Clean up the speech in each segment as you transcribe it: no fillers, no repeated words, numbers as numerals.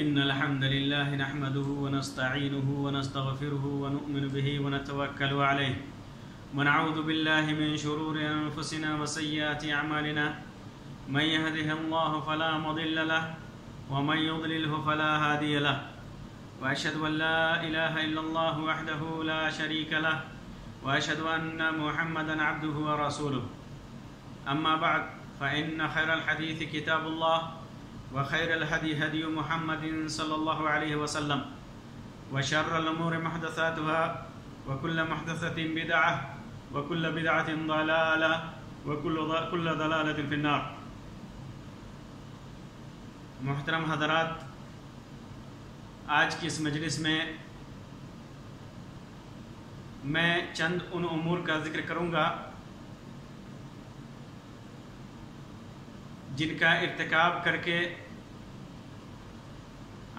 إن الحمد لله نحمده ونستعينه ونستغفره ونؤمن به ونتوكل عليه ونعوذ بالله من شرور أنفسنا وسيئات أعمالنا من يهده الله فلا مضل له ومن يضلله فلا هادي له وأشهد أن لا إله إلا الله وحده لا شريك له وأشهد أن محمدا عبده ورسوله أما بعد فإن خير الحديث كتاب الله وخير الهدي هدي محمد صلى الله عليه وسلم وشر الأمور محدثاتها وكل محدثة بدعة وكل بدعة ضلالة وكل ضلالة في النار. محترم حضرات، آج کی اس مجلس میں میں چند ان امور کا ذکر کروں گا جن کا ارتکاب کر کے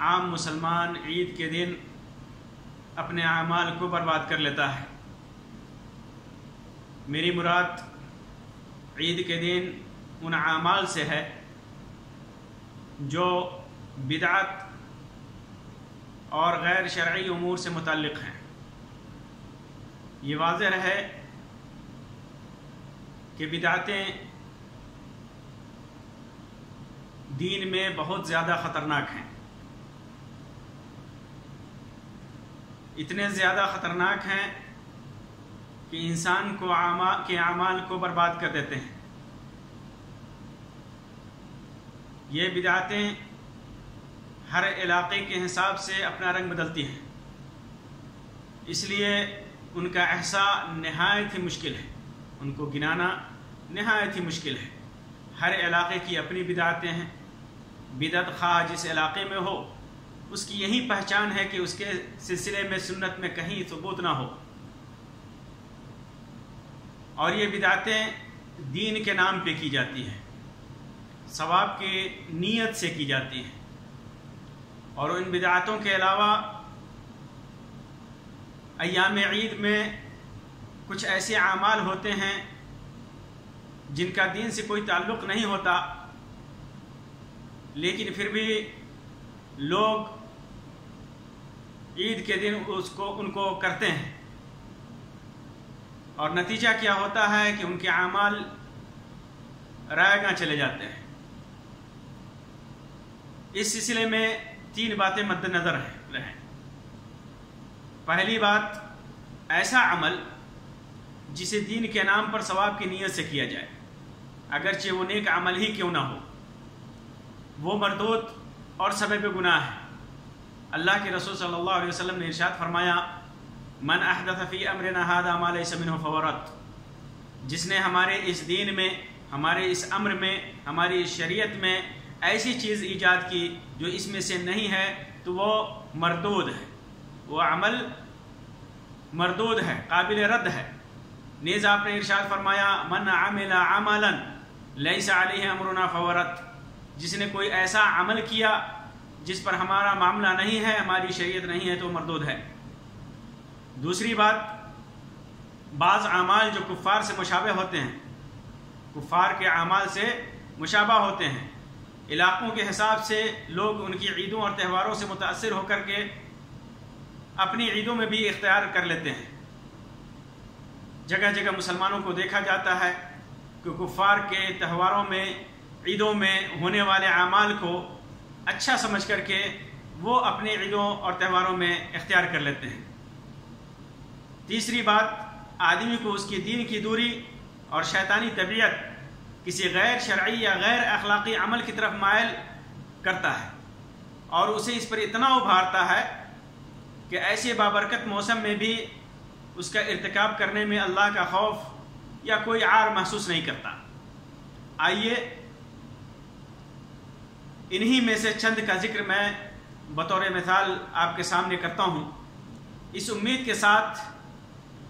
عام مسلمان عید کے دن اپنے اعمال کو برباد کر لیتا ہے. میری مراد عید کے دن ان اعمال سے ہے جو بدعت اور غیر شرعی امور سے متعلق ہیں. یہ واضح رہے کہ بدعتیں دین میں بہت زیادہ خطرناک ہیں. اتنے زیادہ خطرناک ہیں کہ انسان کو کے اعمال کو برباد کر دیتے ہیں. یہ بدعتیں ہر علاقے کے حساب سے اپنا رنگ بدلتی ہیں، اس لیے ان کا احصاء نہایت ہی مشکل ہے، ان کو گنانا نہایت ہی مشکل ہے. ہر علاقے کی اپنی بدعتیں ہیں. بدعت خواہ جس علاقے میں ہو اس کی یہی پہچان ہے کہ اس کے سلسلے میں سنت میں کہیں ثبوت نہ ہو، اور یہ بدعتیں دین کے نام پہ کی جاتی ہیں، ثواب کی نیت سے کی جاتی ہیں. اور ان بدعتوں کے علاوہ ایام عید میں کچھ ایسے اعمال ہوتے ہیں جن کا دین سے کوئی تعلق نہیں ہوتا، لیکن پھر بھی لوگ عید کے دن ان کو کرتے ہیں، اور نتیجہ کیا ہوتا ہے کہ ان کے اعمال رائے گاں چلے جاتے ہیں. اس سلسلے میں 3 باتیں مد نظر رہیں. پہلی بات، ایسا عمل جسے دین کے نام پر ثواب کی نیت سے کیا جائے، اگرچہ وہ نیک عمل ہی کیوں نہ ہو، وہ مردود اور سبب گناہ ہے. اللہ کے رسول صلی اللہ علیہ وسلم نے ارشاد فرمایا، من احدث فی امرنا ھذا ما لیس منہ فہو رد. جس نے ہمارے اس دین میں، ہمارے اس امر میں، ہماری اس شریعت میں ایسی چیز ایجاد کی جو اس میں سے نہیں ہے تو وہ مردود ہے، وہ عمل مردود ہے، قابل رد ہے. نیز آپ نے ارشاد فرمایا، من عمل عملا لیس علیہ امرنا فہو رد. جس نے کوئی ایسا عمل کیا جس پر ہمارا معاملہ نہیں ہے، ہماری شریعت نہیں ہے، تو مردود ہے. دوسری بات، بعض اعمال جو کفار سے مشابہ ہوتے ہیں، کفار کے اعمال سے مشابہ ہوتے ہیں، علاقوں کے حساب سے لوگ ان کی عیدوں اور تہواروں سے متاثر ہو کر کے اپنی عیدوں میں بھی اختیار کر لیتے ہیں. جگہ جگہ مسلمانوں کو دیکھا جاتا ہے کہ کفار کے تہواروں میں، عیدوں میں ہونے والے اعمال کو اچھا سمجھ کر کے وہ اپنے عیدوں اور تہواروں میں اختیار کر لیتے ہیں. تیسری بات، آدمی کو اس کی دین کی دوری اور شیطانی طبیعت کسی غیر شرعی یا غیر اخلاقی عمل کی طرف مائل کرتا ہے، اور اسے اس پر اتنا ابھارتا ہے کہ ایسے بابرکت موسم میں بھی اس کا ارتکاب کرنے میں اللہ کا خوف یا کوئی عار محسوس نہیں کرتا. آئیے انہی میں سے چند کا ذکر میں بطور مثال آپ کے سامنے کرتا ہوں، اس امید کے ساتھ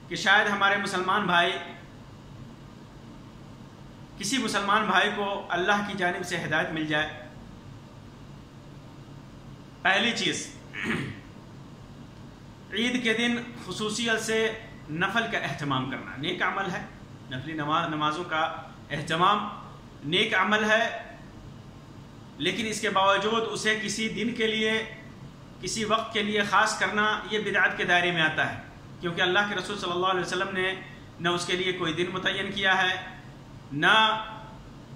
کہ شاید ہمارے مسلمان بھائی، کسی مسلمان بھائی کو اللہ کی جانب سے ہدایت مل جائے. پہلی چیز، عید کے دن خصوصیت سے نفل کا اہتمام کرنا نیک عمل ہے. نفلی نمازوں کا اہتمام نیک عمل ہے، لیکن اس کے باوجود اسے کسی دن کے لیے، کسی وقت کے لیے خاص کرنا یہ بدعت کے دائرے میں آتا ہے، کیونکہ اللہ کے رسول صلی اللہ علیہ وسلم نے نہ اس کے لیے کوئی دن متعین کیا ہے، نہ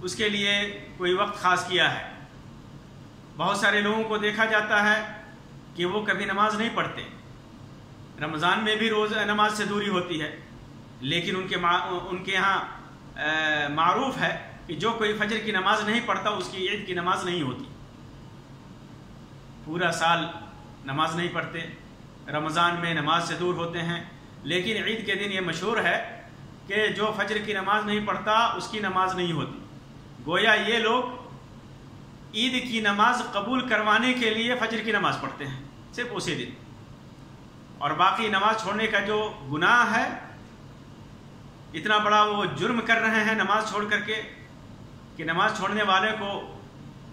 اس کے لیے کوئی وقت خاص کیا ہے۔ بہت سارے لوگوں کو دیکھا جاتا ہے کہ وہ کبھی نماز نہیں پڑھتے، رمضان میں بھی روز نماز سے دوری ہوتی ہے، لیکن ان کے یہاں معروف ہے کہ جو کوئی فجر کی نماز نہیں پڑھتا اس کی عید کی نماز نہیں ہوتی، پورا سال نماز نہیں پڑھتے، رمضان میں نماز سے دور ہوتے ہیں، لیکن عید کے دن یہ مشہور ہے کہ جو فجر کی نماز نہیں پڑھتا اس کی نماز نہیں ہوتی۔ گویا یہ لوگ عید کی نماز قبول کروانے کے لیے فجر کی نماز پڑھتے ہیں صرف اسی دن، اور باقی نماز چھوڑنے کا جو گناہ ہے، اتنا بڑا وہ جرم کر رہے ہیں نماز چھوڑ کر کے کہ نماز چھوڑنے والے کو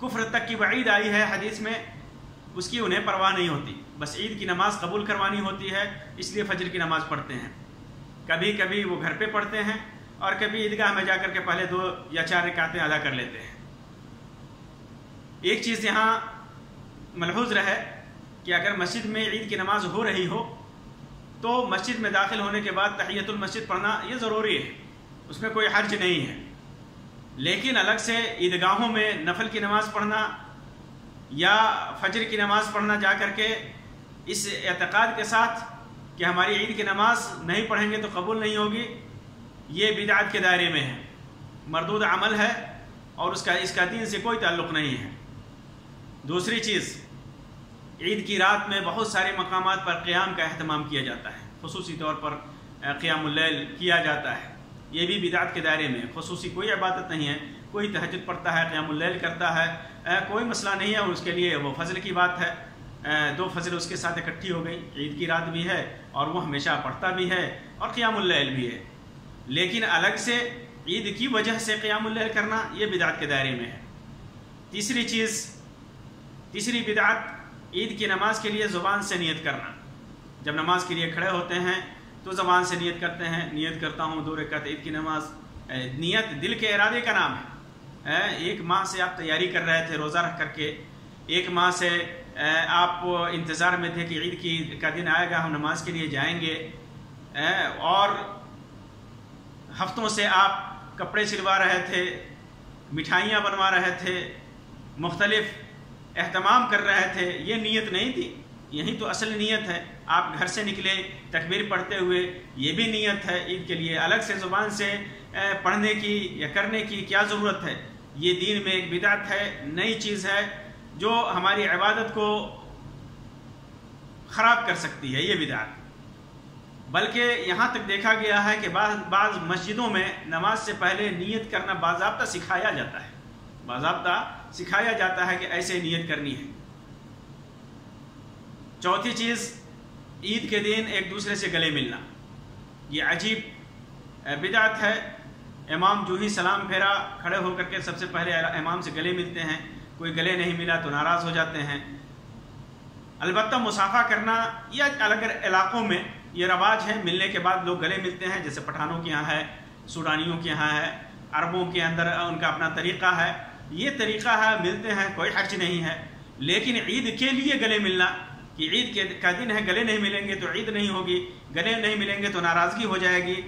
کفر تک کی وعید آئی ہے حدیث میں، اس کی انہیں پرواہ نہیں ہوتی، بس عید کی نماز قبول کروانی ہوتی ہے، اس لیے فجر کی نماز پڑھتے ہیں۔ کبھی کبھی وہ گھر پہ پڑھتے ہیں اور کبھی عیدگاہ میں جا کر کے پہلے 2 یا 4 رکعتیں ادا کر لیتے ہیں۔ ایک چیز یہاں ملحوظ رہے کہ اگر مسجد میں عید کی نماز ہو رہی ہو تو مسجد میں داخل ہونے کے بعد تحیۃ المسجد پڑھنا یہ ضروری ہے، اس میں کوئی حرج نہیں ہے، لیکن الگ سے عیدگاہوں میں نفل کی نماز پڑھنا یا فجر کی نماز پڑھنا جا کر کے اس اعتقاد کے ساتھ کہ ہماری عید کی نماز نہیں پڑھیں گے تو قبول نہیں ہوگی، یہ بدعت کے دائرے میں ہے، مردود عمل ہے اور اس کا دین سے کوئی تعلق نہیں ہے۔ دوسری چیز، عید کی رات میں بہت سارے مقامات پر قیام کا اہتمام کیا جاتا ہے، خصوصی طور پر قیام اللیل کیا جاتا ہے، یہ بھی بدعت کے دائرے میں، خصوصی کوئی عبادت نہیں ہے، کوئی تہجد پڑھتا ہے، قیام اللیل کرتا ہے، کوئی مسئلہ نہیں ہے، اس کے لیے وہ فضل کی بات ہے، 2 فضل اس کے ساتھ اکٹھی ہو گئی، عید کی رات بھی ہے اور وہ ہمیشہ پڑھتا بھی ہے اور قیام اللیل بھی ہے، لیکن الگ سے عید کی وجہ سے قیام اللیل کرنا یہ بدعت کے دائرے میں ہے۔ تیسری بدعت، عید کی نماز کے لیے زبان سے نیت کرنا، جب نماز کے لیے کھڑے ہوتے ہیں تو زبان سے نیت کرتے ہیں، نیت کرتا ہوں 2 رکعت عید کی نماز، نیت دل کے ارادے کا نام ہے۔ 1 ماہ سے آپ تیاری کر رہے تھے روزہ رکھ کر کے، 1 ماہ سے آپ انتظار میں تھے کہ عید کا دن آئے گا، ہم نماز کے لیے جائیں گے، اور ہفتوں سے آپ کپڑے سلوا رہے تھے، مٹھائیاں بنوا رہے تھے، مختلف اہتمام کر رہے تھے، یہ نیت نہیں تھی، یہی تو اصل نیت ہے۔ آپ گھر سے نکلے تکبیر پڑھتے ہوئے، یہ بھی نیت ہے عید کے لیے، الگ سے زبان سے پڑھنے کی یا کرنے کی کیا ضرورت ہے؟ یہ دین میں ایک بدعت ہے، نئی چیز ہے جو ہماری عبادت کو خراب کر سکتی ہے، یہ بدعت۔ بلکہ یہاں تک دیکھا گیا ہے کہ بعض مسجدوں میں نماز سے پہلے نیت کرنا باضابطہ سکھایا جاتا ہے کہ ایسے نیت کرنی ہے۔ چوتھی چیز، عید کے دن ایک دوسرے سے گلے ملنا، یہ عجیب بدعت ہے۔ امام جو ہی سلام پھیرا، کھڑے ہو کر کے سب سے پہلے امام سے گلے ملتے ہیں، کوئی گلے نہیں ملا تو ناراض ہو جاتے ہیں۔ البتہ مصافحہ کرنا یا الگ علاقوں میں یہ رواج ہے، ملنے کے بعد لوگ گلے ملتے ہیں، جیسے پٹھانوں کے یہاں ہے، سوڈانیوں کے یہاں ہے، عربوں کے اندر ان کا اپنا طریقہ ہے، یہ طریقہ ہے، ملتے ہیں، کوئی حرج نہیں ہے۔ لیکن عید کے لیے گلے ملنا کہ عید کا دن ہے، گلے نہیں ملیں گے تو عید نہیں ہوگی، گلے نہیں ملیں گے تو ناراضگی ہو جائے گی،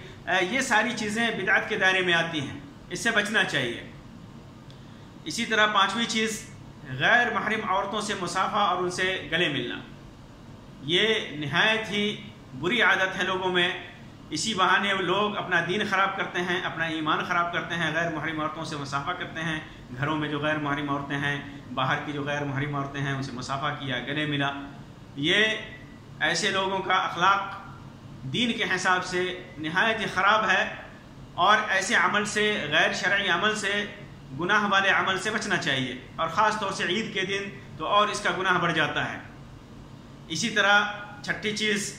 یہ ساری چیزیں بدعت کے دائرے میں آتی ہیں، اس سے بچنا چاہیے۔ اسی طرح 5ویں چیز، غیر محرم عورتوں سے مصافحہ اور ان سے گلے ملنا، یہ نہایت ہی بری عادت ہے لوگوں میں، اسی بہانے لوگ اپنا دین خراب کرتے ہیں، اپنا ایمان خراب کرتے ہیں، غیر محرم عورتوں سے مصافحہ کرتے ہیں، گھروں میں جو غیر محرم عورتیں ہیں، باہر کی جو غیر محرم عورتیں ہیں ان سے مصافحہ کیا، گلے ملا، یہ ایسے لوگوں کا اخلاق دین کے حساب سے نہایت ہی خراب ہے، اور ایسے عمل سے، غیر شرعی عمل سے، گناہ والے عمل سے بچنا چاہیے، اور خاص طور سے عید کے دن تو اور اس کا گناہ بڑھ جاتا ہے۔ اسی طرح 6ٹھی چیز،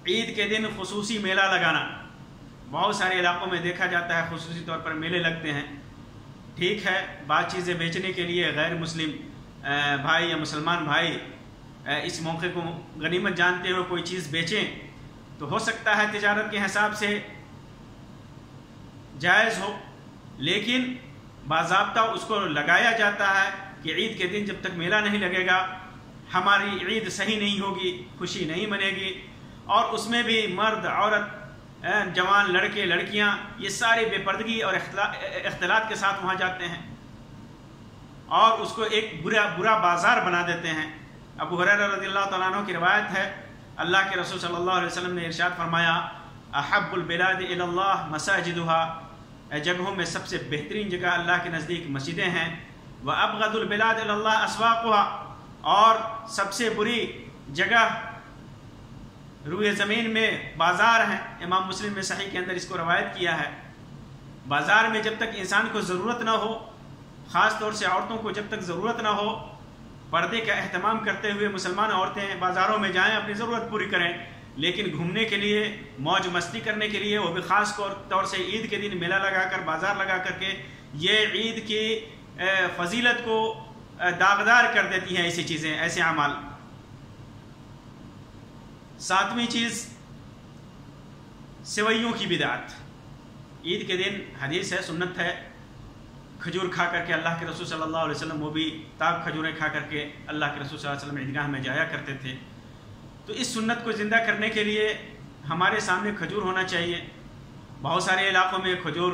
عید کے دن خصوصی میلہ لگانا، بہت سارے علاقوں میں دیکھا جاتا ہے خصوصی طور پر میلے لگتے ہیں، ٹھیک ہے، بعض چیزیں بیچنے کے لیے غیر مسلم بھائی یا مسلمان بھائی اس موقع کو غنیمت جانتے ہوئے کوئی چیز بیچیں تو ہو سکتا ہے تجارت کے حساب سے جائز ہو، لیکن باضابطہ اس کو لگایا جاتا ہے، کہ عید کے دن جب تک میلہ نہیں لگے گا ہماری عید صحیح نہیں ہوگی، خوشی نہیں بنے گی، اور اس میں بھی مرد عورت جوان لڑکے لڑکیاں یہ سارے بے پردگی اور اختلاط کے ساتھ وہاں جاتے ہیں اور اس کو ایک برا بازار بنا دیتے ہیں۔ ابو ہریرہ رضی اللہ تعالیٰ عنہ کی روایت ہے، اللہ کے رسول صلی اللہ علیہ وسلم نے ارشاد فرمایا احب البلاد الی اللہ مساجدها، جگہوں میں سب سے بہترین جگہ اللہ کے نزدیک مسجدیں ہیں، وابغض البلاد الی اللہ اسواقها، اور سب سے بری جگہ روئے زمین میں بازار ہیں۔ امام مسلم میں صحیح کے اندر اس کو روایت کیا ہے۔ بازار میں جب تک انسان کو ضرورت نہ ہو، خاص طور سے عورتوں کو جب تک ضرورت نہ ہو، پردے کا اہتمام کرتے ہوئے مسلمان عورتیں بازاروں میں جائیں، اپنی ضرورت پوری کریں، لیکن گھومنے کے لیے، موج مستی کرنے کے لیے، وہ بھی خاص طور سے عید کے دن میلہ لگا کر، بازار لگا کر کے، یہ عید کی فضیلت کو داغدار کر دیتی ہیں ایسی چیزیں، ایسے اعمال۔ ساتویں چیز سوئیوں کی بدعت۔ عید کے دن حدیث ہے، سنت ہے، کھجور کھا کر کے اللہ کے رسول صلی اللہ علیہ وسلم، وہ بھی تاک کھجوریں کھا کر کے اللہ کے رسول صلی اللہ علیہ وسلم عیدگاہ میں جایا کرتے تھے۔ تو اس سنت کو زندہ کرنے کے لیے ہمارے سامنے کھجور ہونا چاہیے۔ بہت سارے علاقوں میں کھجور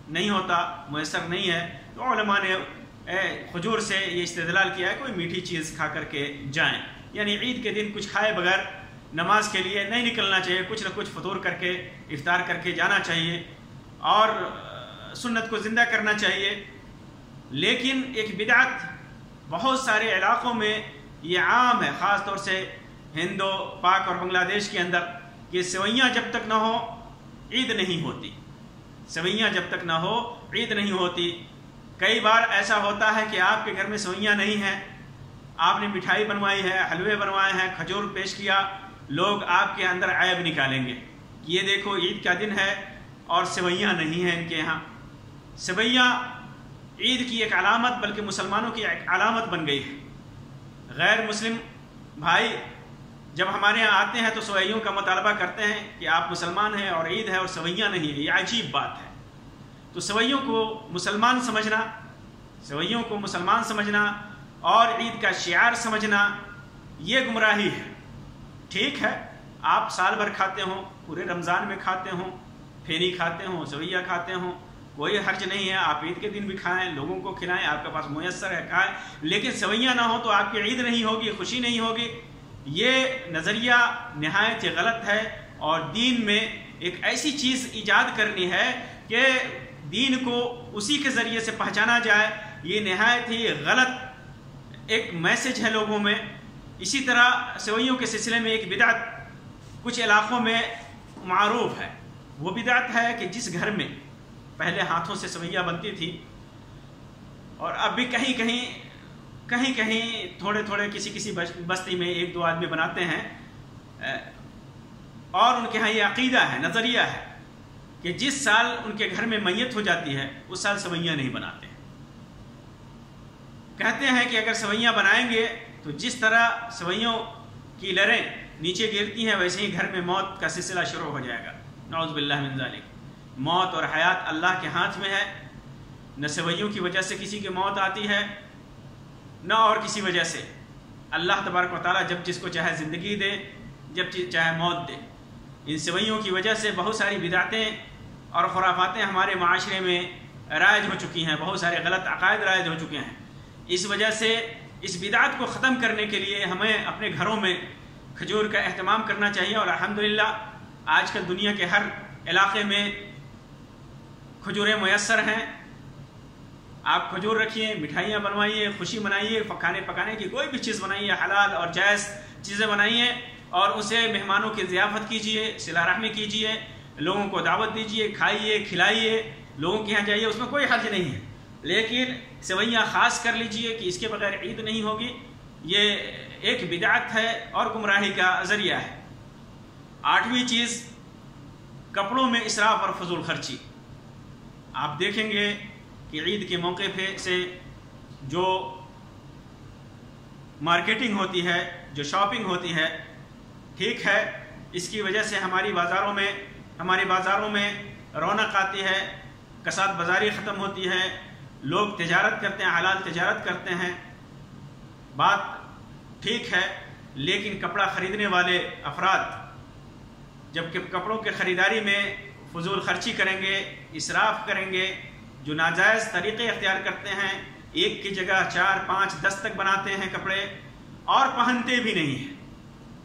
نہیں ہوتا، میسر نہیں ہے، تو علماء نے کھجور سے یہ استدلال کیا ہے کوئی میٹھی چیز کھا کر کے جائیں، یعنی عید کے دن کچھ کھائے بغیر نماز کے لیے نہیں نکلنا چاہیے، کچھ نہ کچھ فطور کر کے، افطار کر کے جانا چاہیے اور سنت کو زندہ کرنا چاہیے۔ لیکن ایک بدعت بہت سارے علاقوں میں یہ عام ہے، خاص طور سے ہندو پاک اور بنگلہ دیش کے اندر، کہ سوئیاں جب تک نہ ہو عید نہیں ہوتی، سوئیاں جب تک نہ ہو عید نہیں ہوتی۔ کئی بار ایسا ہوتا ہے کہ آپ کے گھر میں سوئیاں نہیں ہیں، آپ نے مٹھائی بنوائی ہے، حلوے بنوائے ہیں، کھجور پیش کیا، لوگ آپ کے اندر عیب نکالیں گے، یہ دیکھو عید کا دن ہے اور سوئیاں نہیں ہیں ان کے یہاں۔ سوئیاں عید کی ایک علامت، بلکہ مسلمانوں کی ایک علامت بن گئی ہے۔ غیر مسلم بھائی جب ہمارے یہاں آتے ہیں تو سوئیوں کا مطالبہ کرتے ہیں کہ آپ مسلمان ہیں اور عید ہے اور سوئیاں نہیں ہیں، یہ عجیب بات ہے۔ تو سوئیوں کو مسلمان سمجھنا، سوئیوں کو مسلمان سمجھنا اور عید کا شعار سمجھنا، یہ گمراہی ہے۔ ٹھیک ہے آپ سال بھر کھاتے ہوں، پورے رمضان میں کھاتے ہوں، پھینی کھاتے ہوں، سویہ کھاتے ہوں، کوئی حرج نہیں ہے، آپ عید کے دن بھی کھائیں، لوگوں کو کھلائیں، آپ کے پاس میسر ہے کھائیں، لیکن سویاں نہ ہو تو آپ کی عید نہیں ہوگی، خوشی نہیں ہوگی۔ یہ نظریہ نہایت غلط ہے، اور دین میں ایک ایسی چیز ایجاد کرنی ہے کہ دین کو اسی کے ذریعے سے پہچانا جائے، یہ نہایت ہی غلط ایک میسج ہے لوگوں میں۔ اسی طرح سوئیوں کے سلسلے میں ایک بدعت کچھ علاقوں میں معروف ہے، وہ بدعت ہے کہ جس گھر میں پہلے ہاتھوں سے سوئیاں بنتی تھی اور اب بھی کہیں کہیں تھوڑے کسی بستی میں ایک دو آدمی بناتے ہیں، اور ان کے ہاں یہ عقیدہ ہے، نظریہ ہے کہ جس سال ان کے گھر میں میت ہو جاتی ہے اس سال سوئیاں نہیں بناتے۔ کہتے ہیں کہ اگر سوئیاں بنائیں گے تو جس طرح سوئیوں کی لریں نیچے گرتی ہیں ویسے ہی گھر میں موت کا سلسلہ شروع ہو جائے گا۔ نعوذ باللہ من ذالک۔ موت اور حیات اللہ کے ہاتھ میں ہے، نہ سوئیوں کی وجہ سے کسی کی موت آتی ہے نہ اور کسی وجہ سے۔ اللہ تبارک و تعالیٰ جب جس کو چاہے زندگی دے، جب چاہے موت دے۔ ان سوئیوں کی وجہ سے بہت ساری بدعتیں اور خرافاتیں ہمارے معاشرے میں رائج ہو چکی ہیں، بہت سارے غلط عقائد رائج ہو چکے ہیں۔ اس وجہ سے اس بدعت کو ختم کرنے کے لیے ہمیں اپنے گھروں میں کھجور کا اہتمام کرنا چاہیے، اور الحمدللہ آج کل دنیا کے ہر علاقے میں کھجوریں میسر ہیں۔ آپ کھجور رکھیے، مٹھائیاں بنوائیے، خوشی منائیے، کھانے پکانے کی کوئی بھی چیز بنائیے، حلال اور جائز چیزیں بنائیے اور اسے مہمانوں کی ضیافت کیجیے، صلہ رحمی کیجیے، لوگوں کو دعوت دیجیے، کھائیے کھلائیے، لوگوں کے یہاں جائیے، اس میں کوئی حرج نہیں ہے۔ لیکن سوئیاں خاص کر لیجئے کہ اس کے بغیر عید نہیں ہوگی، یہ ایک بدعت ہے اور گمراہی کا ذریعہ ہے۔ 8ویں چیز کپڑوں میں اسراف اور فضول خرچی۔ آپ دیکھیں گے کہ عید کے موقع پہ سے جو مارکیٹنگ ہوتی ہے، جو شاپنگ ہوتی ہے، ٹھیک ہے، اس کی وجہ سے ہمارے بازاروں میں رونق آتی ہے، کساد بازاری ختم ہوتی ہے، لوگ تجارت کرتے ہیں، حلال تجارت کرتے ہیں، بات ٹھیک ہے، لیکن کپڑا خریدنے والے افراد جب کہ کپڑوں کے خریداری میں فضول خرچی کریں گے، اسراف کریں گے، جو ناجائز طریقے اختیار کرتے ہیں، ایک کی جگہ 4 5 10 تک بناتے ہیں کپڑے اور پہنتے بھی نہیں ہیں۔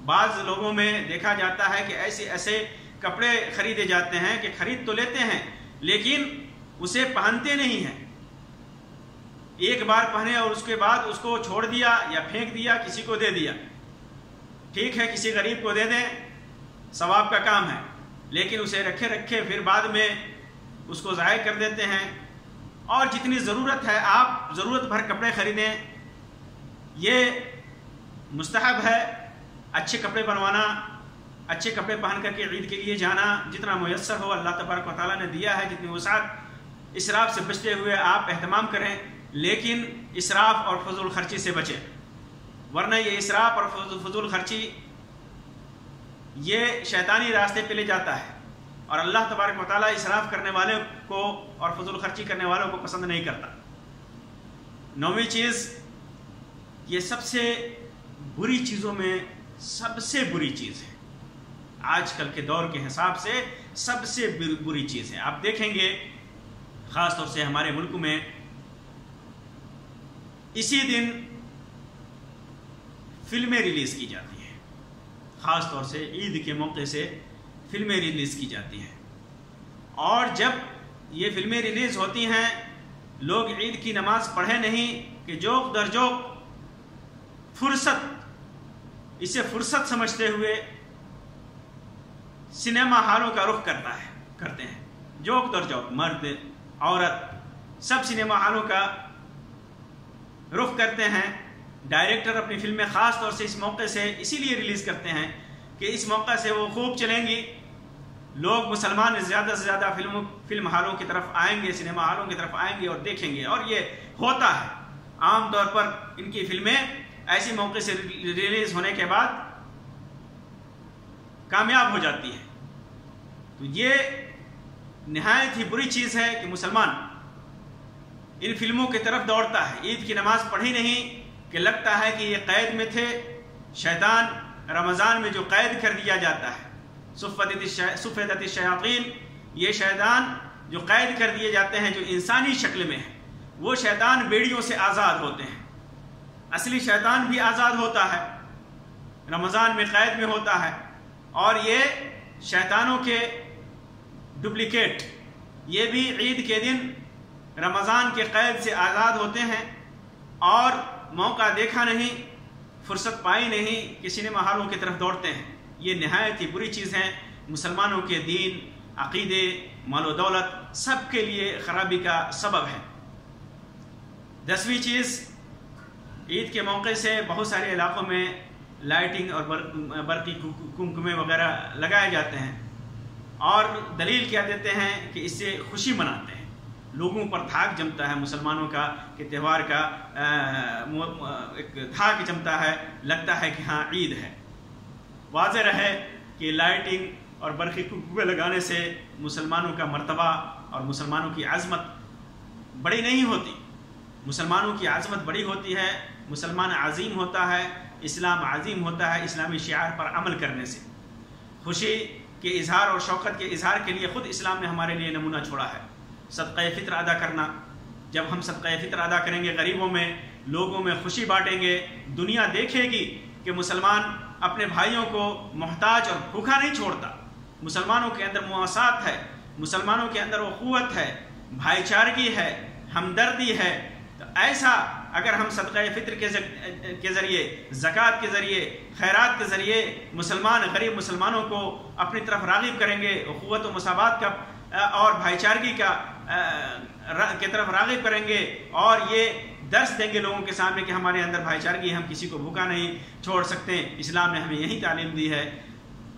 بعض لوگوں میں دیکھا جاتا ہے کہ ایسے کپڑے خریدے جاتے ہیں کہ خرید تو لیتے ہیں لیکن اسے پہنتے نہیں ہیں، ایک بار پہنے اور اس کے بعد اس کو چھوڑ دیا یا پھینک دیا، کسی کو دے دیا۔ ٹھیک ہے، کسی غریب کو دے دیں، ثواب کا کام ہے، لیکن اسے رکھے پھر بعد میں اس کو ضائع کر دیتے ہیں۔ اور جتنی ضرورت ہے آپ ضرورت بھر کپڑے خریدیں، یہ مستحب ہے۔ اچھے کپڑے بنوانا، اچھے کپڑے پہن کر کے عید کے لیے جانا، جتنا میسر ہو اللہ تبارک و تعالیٰ نے دیا ہے، جتنی وسعت، اسراف سے بچتے ہوئے آپ اہتمام کریں، لیکن اسراف اور فضول خرچی سے بچیں، ورنہ یہ اسراف اور فضول خرچی یہ شیطانی راستے پہ لے جاتا ہے، اور اللہ تبارک و تعالیٰ اسراف کرنے والے کو اور فضول خرچی کرنے والوں کو پسند نہیں کرتا۔ 9ویں چیز، یہ سب سے بری چیزوں میں سب سے بری چیز ہے، آج کل کے دور کے حساب سے سب سے بری چیز ہے۔ آپ دیکھیں گے خاص طور سے ہمارے ملک میں اسی دن فلمیں ریلیز کی جاتی ہیں، خاص طور سے عید کے موقع سے فلمیں ریلیز کی جاتی ہیں، اور جب یہ فلمیں ریلیز ہوتی ہیں لوگ عید کی نماز پڑھے نہیں کہ جوق در جوق اسے فرصت سمجھتے ہوئے سنیما ہالوں کا رخ کرتے ہیں، جوق در جوق، مرد عورت سب سنیما ہالوں کا رخ کرتے ہیں۔ ڈائریکٹر اپنی فلمیں خاص طور سے اس موقع سے اسی لیے ریلیز کرتے ہیں کہ اس موقع سے وہ خوب چلیں گی، لوگ مسلمان زیادہ سے زیادہ فلم ہالوں کی طرف آئیں گے، سنیما ہالوں کی طرف آئیں گے اور دیکھیں گے، اور یہ ہوتا ہے۔ عام طور پر ان کی فلمیں ایسی موقع سے ریلیز ہونے کے بعد کامیاب ہو جاتی ہے۔ تو یہ نہایت ہی بری چیز ہے کہ مسلمان ان فلموں کی طرف دوڑتا ہے، عید کی نماز پڑھی نہیں کہ لگتا ہے کہ یہ قید میں تھے، شیطان رمضان میں جو قید کر دیا جاتا ہے، صفدت الشیاطین، یہ شیطان جو قید کر دیے جاتے ہیں جو انسانی شکل میں ہیں، وہ شیطان بیڑیوں سے آزاد ہوتے ہیں۔ اصلی شیطان بھی آزاد ہوتا ہے، رمضان میں قید میں ہوتا ہے، اور یہ شیطانوں کے ڈپلیکیٹ یہ بھی عید کے دن رمضان کے قید سے آزاد ہوتے ہیں، اور موقع دیکھا نہیں، فرصت پائی نہیں کہ سنیما ہالوں کی طرف دوڑتے ہیں۔ یہ نہایت ہی بری چیز ہے، مسلمانوں کے دین، عقیدے، مال و دولت سب کے لیے خرابی کا سبب ہے۔ 10ویں چیز، عید کے موقع سے بہت سارے علاقوں میں لائٹنگ اور برقی کمکمے وغیرہ لگائے جاتے ہیں، اور دلیل کیا دیتے ہیں کہ اس سے خوشی مناتے ہیں، لوگوں پر دھاک جمتا ہے مسلمانوں کا کہ تہوار کا ایک دھاک جمتا ہے، لگتا ہے کہ ہاں عید ہے۔ واضح رہے کہ لائٹنگ اور برقی کمکمے لگانے سے مسلمانوں کا مرتبہ اور مسلمانوں کی عظمت بڑی نہیں ہوتی، مسلمانوں کی عظمت بڑی ہوتی ہے، مسلمان عظیم ہوتا ہے، اسلام عظیم ہوتا ہے اسلامی شعار پر عمل کرنے سے۔ خوشی کے اظہار اور شوقت کے اظہار کے لیے خود اسلام نے ہمارے لیے نمونہ چھوڑا ہے، صدقہ فطر ادا کرنا۔ جب ہم صدقہ فطر ادا کریں گے غریبوں میں، لوگوں میں خوشی بانٹیں گے، دنیا دیکھے گی کہ مسلمان اپنے بھائیوں کو محتاج اور بھوکا نہیں چھوڑتا، مسلمانوں کے اندر مواسات ہے، مسلمانوں کے اندر اخوت ہے، بھائی چارگی ہے، ہمدردی ہے۔ تو ایسا اگر ہم صدقہ فطر کے ذریعے، زکوٰۃ کے ذریعے، خیرات کے ذریعے غریب مسلمانوں کو اپنی طرف راغب کریں گے، اخوت و مساوات کا اور بھائی چارگی کی طرف راغب کریں گے، اور یہ درس دیں گے لوگوں کے سامنے کہ ہمارے اندر بھائی چارگی، ہم کسی کو بھوکا نہیں چھوڑ سکتے، اسلام نے ہمیں یہی تعلیم دی ہے،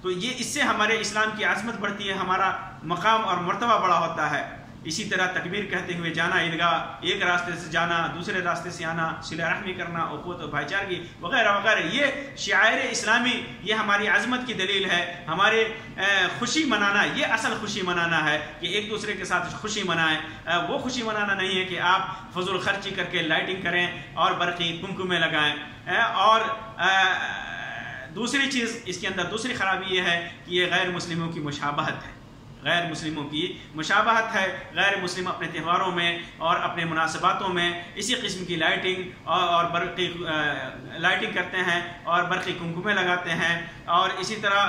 تو یہ اس سے ہمارے اسلام کی عظمت بڑھتی ہے، ہمارا مقام اور مرتبہ بڑا ہوتا ہے۔ اسی طرح تکبیر کہتے ہوئے جانا عیدگاہ، ایک راستے سے جانا دوسرے راستے سے آنا، صلہ رحمی کرنا، اخوت و بھائی چارگی وغیرہ وغیرہ، یہ شعائر اسلامی، یہ ہماری عظمت کی دلیل ہے. ہمارے خوشی منانا، یہ اصل خوشی منانا ہے کہ ایک دوسرے کے ساتھ خوشی منائیں. وہ خوشی منانا نہیں ہے کہ آپ فضول خرچی کر کے لائٹنگ کریں اور برقی کمکمے لگائیں. اور دوسری چیز اس کے اندر، دوسری خرابی یہ ہے کہ یہ غیر مسلموں کی مشابہت ہے. غیر مسلموں کی مشابہت ہے. غیر مسلم اپنے تہواروں میں اور اپنے مناسباتوں میں اسی قسم کی لائٹنگ اور برقی لائٹنگ کرتے ہیں اور برقی کمکمے لگاتے ہیں، اور اسی طرح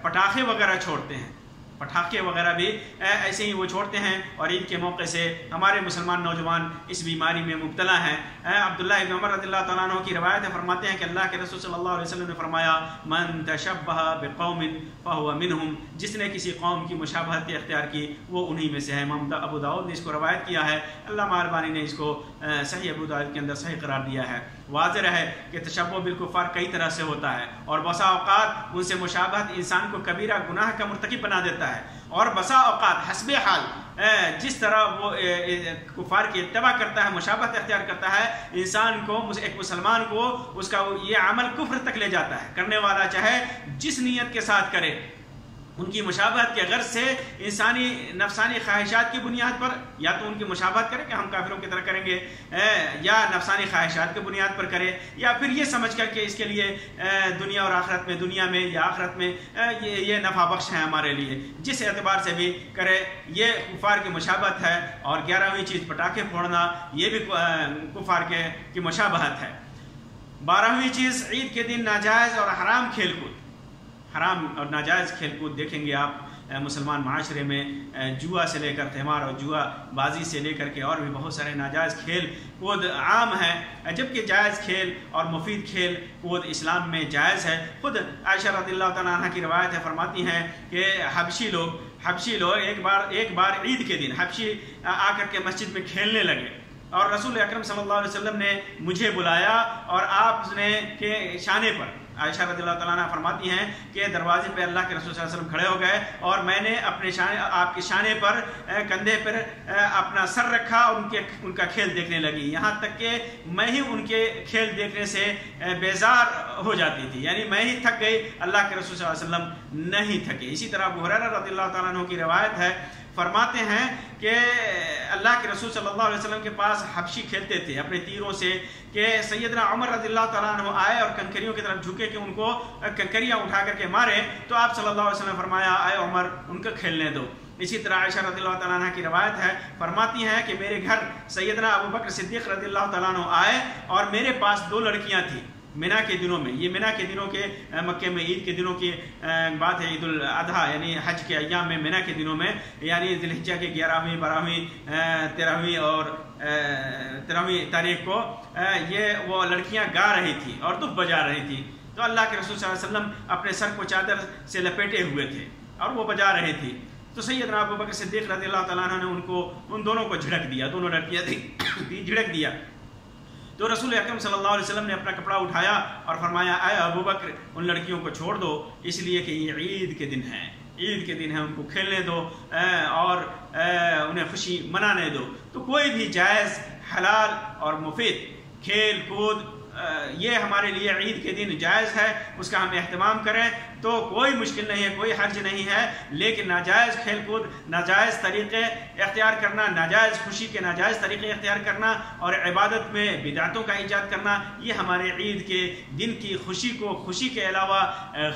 پٹاخے وغیرہ چھوڑتے ہیں. پٹاخے وغیرہ بھی ایسے ہی وہ چھوڑتے ہیں، اور عید کے موقع سے ہمارے مسلمان نوجوان اس بیماری میں مبتلا ہیں. عبداللہ ابن عمر رضی اللہ تعالیٰ عنہ کی روایت ہے، فرماتے ہیں کہ اللہ کے رسول صلی اللہ علیہ وسلم نے فرمایا، من تشبہ بقوم فہو منہم، جس نے کسی قوم کی مشابہت اختیار کی وہ انہی میں سے ہے. امام ابو داؤد نے اس کو روایت کیا ہے. علامہ البانی نے اس کو صحیح ابو داؤد کے اندر صحیح قرار دیا ہے. واضح ہے کہ تشبہ بالکفار کئی طرح سے ہوتا ہے، اور بسا اوقات ان سے مشابہت انسان کو کبیرہ گناہ کا مرتکب بنا دیتا ہے، اور بسا اوقات حسب حال جس طرح وہ کفار کی اتباع کرتا ہے، مشابہت اختیار کرتا ہے، انسان کو، ایک مسلمان کو، اس کا یہ عمل کفر تک لے جاتا ہے. کرنے والا چاہے جس نیت کے ساتھ کرے، ان کی مشابہت کے غرض سے انسانی نفسانی خواہشات کی بنیاد پر، یا تو ان کی مشابہت کرے کہ ہم کافروں کی طرح کریں گے، یا نفسانی خواہشات کی بنیاد پر کرے، یا پھر یہ سمجھ کر کہ اس کے لیے دنیا اور آخرت میں، دنیا میں یا آخرت میں یہ نفع بخش ہے ہمارے لیے. جس اعتبار سے بھی کرے یہ کفار کی مشابہت ہے. اور 11ویں چیز پٹاخے پھوڑنا، یہ بھی کفار کی مشابہت ہے. 12ویں چیز عید کے دن ناجائز اور حرام کھیل کود. حرام اور ناجائز کھیل کود دیکھیں گے آپ مسلمان معاشرے میں، جوا سے لے کر تہوار اور جوا بازی سے لے کر کے اور بھی بہت سارے ناجائز کھیل کود عام ہیں، جبکہ جائز کھیل اور مفید کھیل کود اسلام میں جائز ہے. خود عائشہ رضی اللہ تعالیٰ عنہ کی روایت ہے، فرماتی ہیں کہ حبشی لوگ ایک بار عید کے دن حبشی آ کر کے مسجد میں کھیلنے لگے، اور رسول اکرم صلی اللہ علیہ وسلم نے مجھے بلایا، اور آپ نے کے شانے پر، عائشہ رضی اللہ تعالیٰ عنہ فرماتی ہیں کہ دروازے پہ اللہ کے رسول صلی اللہ علیہ وسلم کھڑے ہو گئے، اور میں نے اپنے آپ کے شانے پر، کندھے پر اپنا سر رکھا، اور ان کا کھیل دیکھنے لگی، یہاں تک کہ میں ہی ان کے کھیل دیکھنے سے بیزار ہو جاتی تھی. یعنی میں ہی تھک گئی، اللہ کے رسول صلی اللہ علیہ وسلم نہیں تھکے. اسی طرح ابو ہریرہ رضی اللہ تعالیٰ عنہ کی روایت ہے، فرماتے ہیں کہ اللہ کے رسول صلی اللہ علیہ وسلم کے پاس حبشی کھیلتے تھے اپنے تیروں سے، کہ سیدنا عمر رضی اللہ تعالیٰ عنہ آئے اور کنکریوں کی طرف جھکے کہ ان کو کنکریاں اٹھا کر کے مارے، تو آپ صلی اللہ علیہ وسلم نے فرمایا، اے عمر ان کو کھیلنے دو. اسی طرح عائشہ رضی اللہ تعالیٰ عنہ کی روایت ہے، فرماتی ہیں کہ میرے گھر سیدنا ابو بکر صدیق رضی اللہ تعالیٰ عنہ آئے، اور میرے پاس 2 لڑکیاں تھیں. مینا کے دنوں میں، یہ مینا کے دنوں کے، مکے میں عید کے دنوں کی بات ہے، عید الاضحیٰ یعنی حج کے ایام میں، مینا کے دنوں میں، یعنی ذی الحجہ کے 11ویں 12ویں 13ویں اور 13ویں تاریخ کو یہ وہ لڑکیاں گا رہی تھیں اور دف بجا رہی تھیں. تو اللہ کے رسول صلی اللہ علیہ وسلم اپنے سر کو چادر سے لپیٹے ہوئے تھے اور وہ بجا رہے تھے. تو سیدنا ابو بکر صدیق رضی اللہ تعالیٰ عنہ نے ان دونوں کو جھڑک دیا، دونوں لڑکیاں تھیں، جھڑک دیا. تو رسول اکرم صلی اللہ علیہ وسلم نے اپنا کپڑا اٹھایا اور فرمایا، اے ابو بکر ان لڑکیوں کو چھوڑ دو، اس لیے کہ یہ عید کے دن ہیں، عید کے دن ہے، ان کو کھیلنے دو اور انہیں خوشی منانے دو. تو کوئی بھی جائز، حلال اور مفید کھیل کود یہ ہمارے لیے عید کے دن جائز ہے، اس کا ہم اہتمام کریں تو کوئی مشکل نہیں ہے، کوئی حرج نہیں ہے. لیکن ناجائز کھیل کود، ناجائز طریقے اختیار کرنا، ناجائز خوشی کے ناجائز طریقے اختیار کرنا اور عبادت میں بدعتوں کا ایجاد کرنا، یہ ہمارے عید کے دن کی خوشی کو خوشی کے علاوہ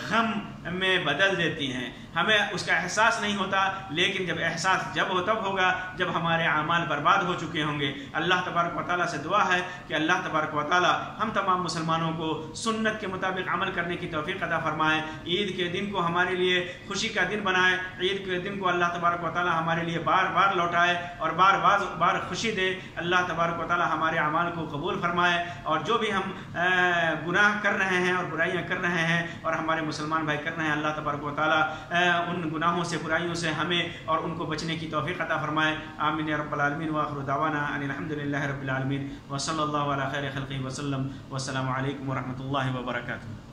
غم میں بدل دیتی ہیں. ہمیں اس کا احساس نہیں ہوتا، لیکن جب احساس جب ہو تب ہوگا جب ہمارے اعمال برباد ہو چکے ہوں گے. اللہ تبارک و تعالیٰ سے دعا ہے کہ اللہ تبارک و تعالیٰ ہم تمام مسلمانوں کو سنت کے مطابق عمل کرنے کی توفیق عطا فرمائے. عید کے دن کو ہمارے لیے خوشی کا دن بنائے. عید کے دن کو اللہ تبارک و تعالیٰ ہمارے لیے بار بار لوٹائے اور بار خوشی دے. اللہ تبارک و تعالیٰ ہمارے اعمال کو قبول فرمائے، اور جو بھی ہم گناہ کر رہے ہیں اور برائیاں کر رہے ہیں اور ہمارے مسلمان بھائی کر رہے ہیں، اللہ تبارک و تعالیٰ ان گناہوں سے، برائیوں سے ہمیں اور ان کو بچنے کی توفیق عطا فرمائے. آمین یا رب العالمین. وآخر دعوانا ان الحمد للہ رب العالمین، وصلی اللہ علی خیر خلقہ وسلم. والسلام علیکم ورحمۃ اللہ وبرکاتہ.